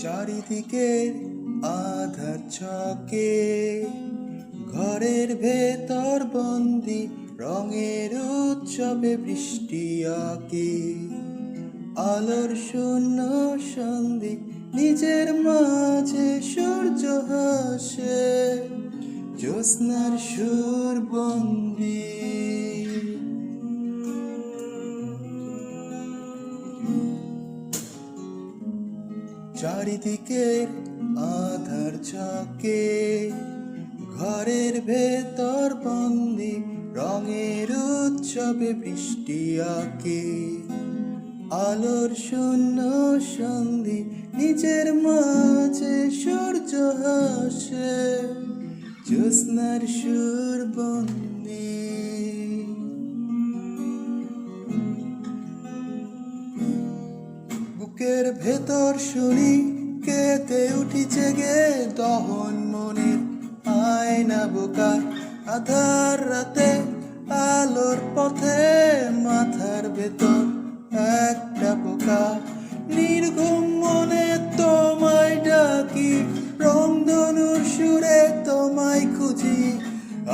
চারিদিকের আধার ছকে ঘরের ভেতর বন্দি রঙের উৎসবে বৃষ্টি আঁকে আলোর শূন্য সন্ধি নিজের মাঝে সূর্য হাসে জ্যোৎস্নার সুর বন্দি চারিদিকের আধার ছকে ঘরের ভেতর বন্দি রঙের উৎসবে বৃষ্টি আঁকে আলোর শূন্য সন্ধি নিজের মাঝে সূর্য হাসে জ্যোৎস্নার সুর বন্দি বুকের ভেতর শুনি কেঁদে উঠি জেগে দহন মনের আয়না বোকা আধার রাতে আলোর পথে মাথার ভেতর একটা পোকা নির্ঘুম মনে তোমায় ডাকি রংধনুর সুরে তোমায় খুঁজি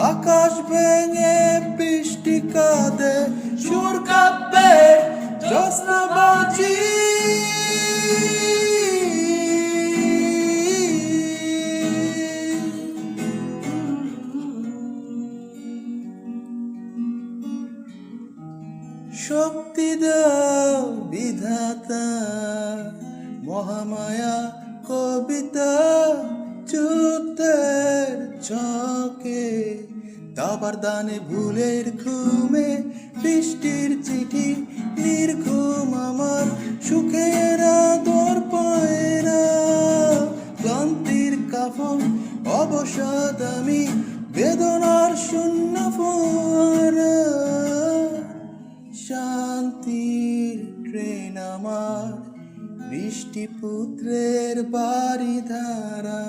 আকাশ ভেঙে বৃষ্টি কাঁদে সুর কাঁপবে জ্যোৎস্না বাজি শক্তি দাও বিধাতা মহামায়া কবিতা যুদ্ধের ছকে দাবার দানে ভুলের ঘুমে বৃষ্টির চিঠি নির্ঘুম আমার সুখের আদর পায়রা ক্লান্তির কাফন অবসাদ আমি বেদনার শূন্য ফোয়ারা শান্তির ট্রেন আমার বৃষ্টিপুত্রের বাড়ি ধারা।